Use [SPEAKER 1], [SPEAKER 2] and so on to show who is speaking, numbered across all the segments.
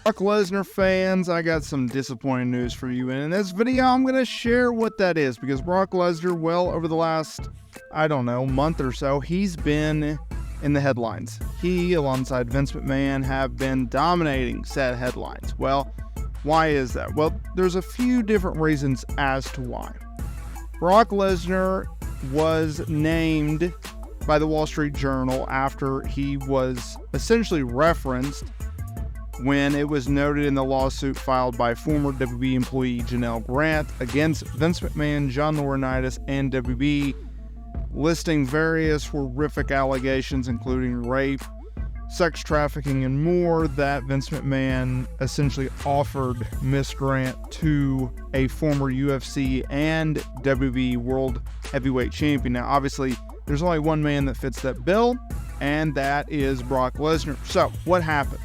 [SPEAKER 1] Brock Lesnar fans, I got some disappointing news for you. And in this video, I'm going to share what that is. Because Brock Lesnar, well, over the last, month or so, he's been in the headlines. He, alongside Vince McMahon, have been dominating said headlines. Well, why is that? Well, there's a few different reasons as to why. Brock Lesnar was named by the Wall Street Journal after he was essentially referenced when it was noted in the lawsuit filed by former WB employee Janelle Grant against Vince McMahon, John Laurinaitis, and WB, listing various horrific allegations including rape, sex trafficking, and more that Vince McMahon essentially offered Miss Grant to a former UFC and WB World Heavyweight Champion. Now, obviously, there's only one man that fits that bill, and that is Brock Lesnar. So, what happened?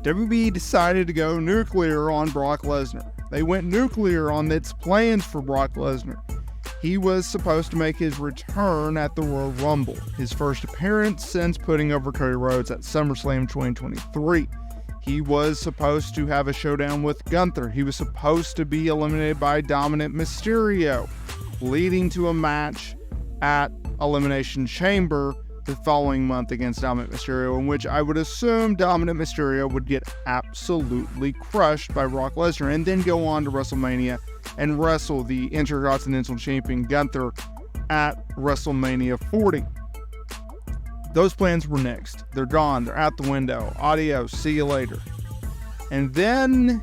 [SPEAKER 1] WB decided to go nuclear on Brock Lesnar. They went nuclear on its plans for Brock Lesnar. He was supposed to make his return at the Royal Rumble, his first appearance since putting over Cody Rhodes at SummerSlam 2023. He was supposed to have a showdown with Gunther. He was supposed to be eliminated by Dominik Mysterio, leading to a match at Elimination Chamber the following month against Dominik Mysterio, in which I would assume Dominik Mysterio would get absolutely crushed by Brock Lesnar and then go on to WrestleMania and wrestle the Intercontinental Champion Gunther at WrestleMania 40. Those plans were nixed. They're gone. They're out the window. Adios. See you later. And then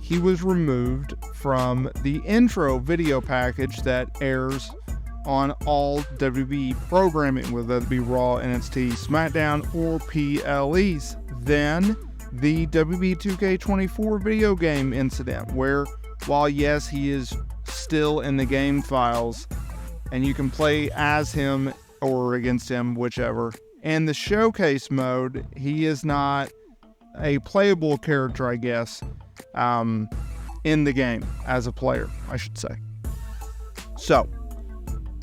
[SPEAKER 1] he was removed from the intro video package that airs on all WB programming, whether it be Raw, NXT, SmackDown, or PLEs. Then the WB 2K24 video game incident, where while yes, he is still in the game files and you can play as him or against him, whichever, in the showcase mode, he is not a playable character, I guess, in the game as a player, I should say. So,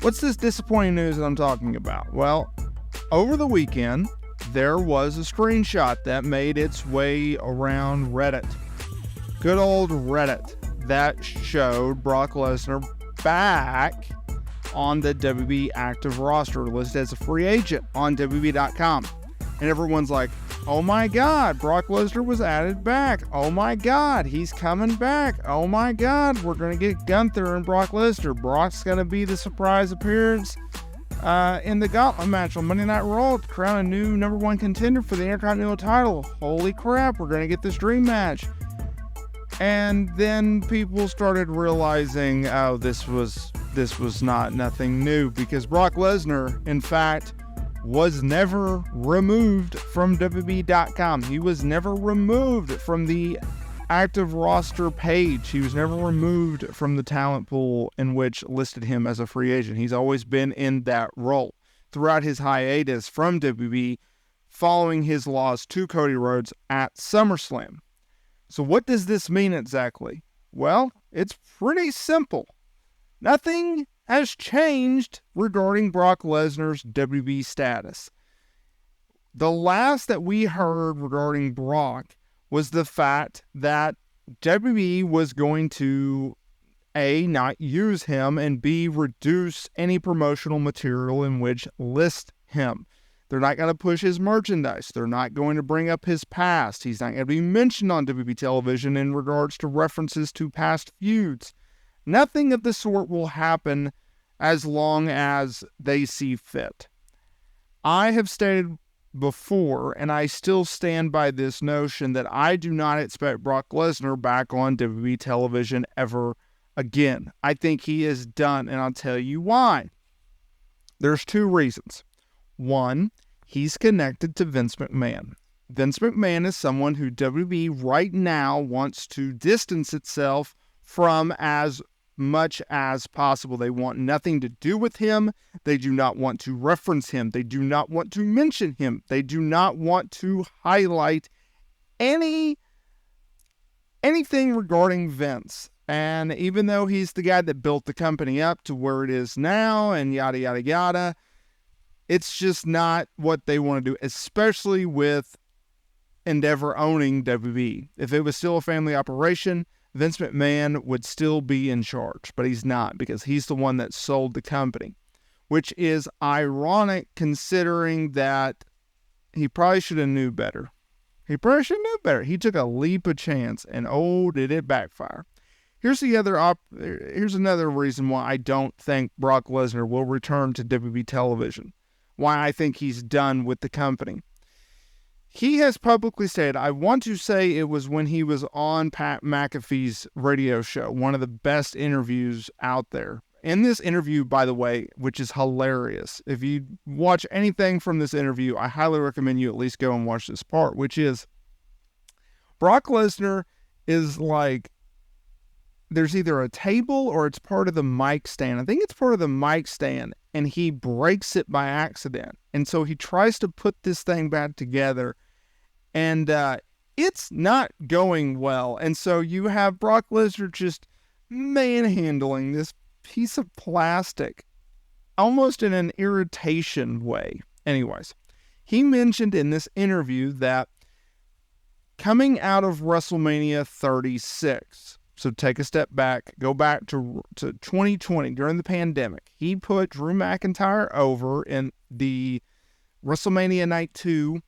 [SPEAKER 1] what's this disappointing news that I'm talking about? Well, over the weekend, there was a screenshot that made its way around Reddit. Good old Reddit, that showed Brock Lesnar back on the WB active roster, listed as a free agent on WB.com. And everyone's like, oh my God, Brock Lesnar was added back. Oh my God, he's coming back. Oh my God, we're going to get Gunther and Brock Lesnar. Brock's going to be the surprise appearance in the Gauntlet match on Monday Night Raw to crown a new #1 contender for the Intercontinental title. Holy crap, we're going to get this dream match. And then people started realizing, oh, this was nothing new, because Brock Lesnar, in fact, was never removed from WB.com. He was never removed from the active roster page. He was never removed from the talent pool in which listed him as a free agent. He's always been in that role throughout his hiatus from WB following his loss to Cody Rhodes at SummerSlam. So what does this mean exactly? Well, it's pretty simple. Nothing has changed regarding Brock Lesnar's WB status. The last that we heard regarding Brock was the fact that WB was going to A, not use him, and B, reduce any promotional material in which list him. They're not going to push his merchandise. They're not going to bring up his past. He's not going to be mentioned on WB television in regards to references to past feuds. Nothing of the sort will happen as long as they see fit. I have stated before, and I still stand by this notion, that I do not expect Brock Lesnar back on WWE television ever again. I think he is done, and I'll tell you why. There's two reasons. One, he's connected to Vince McMahon. Vince McMahon is someone who WWE right now wants to distance itself from as much as possible. They want nothing to do with him. They do not want to reference him. They do not want to mention him. They do not want to highlight anything regarding Vince. And even though he's the guy that built the company up to where it is now and yada, yada, yada, it's just not what they want to do, especially with Endeavor owning WWE. If it was still a family operation, Vince McMahon would still be in charge, but he's not because he's the one that sold the company, which is ironic considering that he probably should have knew better. He probably should have knew better. He took a leap of chance, and oh, did it backfire. Here's another reason why I don't think Brock Lesnar will return to WWE television. Why I think he's done with the company. He has publicly stated, I want to say it was when he was on Pat McAfee's radio show, one of the best interviews out there. In this interview, by the way, which is hilarious, if you watch anything from this interview, I highly recommend you at least go and watch this part, which is Brock Lesnar is like, there's either a table or it's part of the mic stand. I think it's part of the mic stand, and he breaks it by accident. And so he tries to put this thing back together, and it's not going well. And so you have Brock Lesnar just manhandling this piece of plastic, almost in an irritation way. Anyways, he mentioned in this interview that coming out of WrestleMania 36, so take a step back, go back to 2020 during the pandemic, he put Drew McIntyre over in the WrestleMania Night 2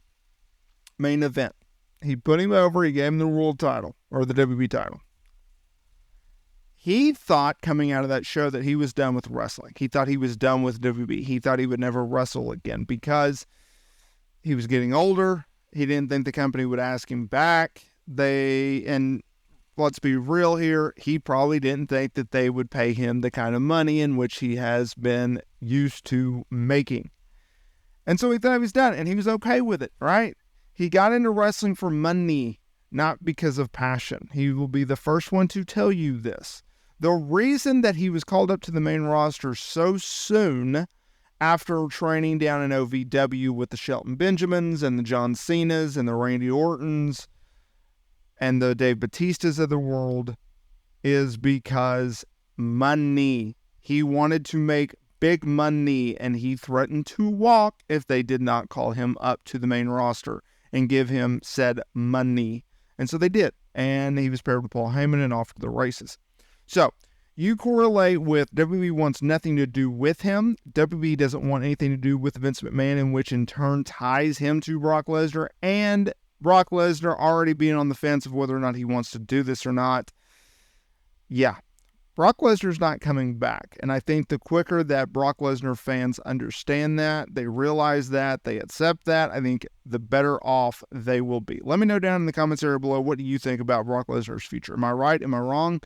[SPEAKER 1] main event. He put him over, he gave him the world title, or the WWE title. He thought coming out of that show that he was done with wrestling. He thought he was done with WWE. He thought he would never wrestle again because he was getting older. He didn't think the company would ask him back. And let's be real here, he probably didn't think that they would pay him the kind of money in which he has been used to making. And so he thought he was done, and he was okay with it, right? He got into wrestling for money, not because of passion. He will be the first one to tell you this. The reason that he was called up to the main roster so soon after training down in OVW with the Shelton Benjamins and the John Cenas and the Randy Ortons and the Dave Batistas of the world is because money. He wanted to make big money, and he threatened to walk if they did not call him up to the main roster and give him said money. And so they did, and he was paired with Paul Heyman and off to the races. So you correlate with WWE wants nothing to do with him. WWE doesn't want anything to do with Vince McMahon, in which in turn ties him to Brock Lesnar, and Brock Lesnar already being on the fence of whether or not he wants to do this or not. Yeah, Brock Lesnar's not coming back. And I think the quicker that Brock Lesnar fans understand that, they realize that, they accept that, I think the better off they will be. Let me know down in the comments area below, what do you think about Brock Lesnar's future? Am I right? Am I wrong?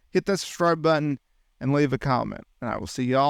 [SPEAKER 1] Hit that subscribe button and leave a comment. And I will see y'all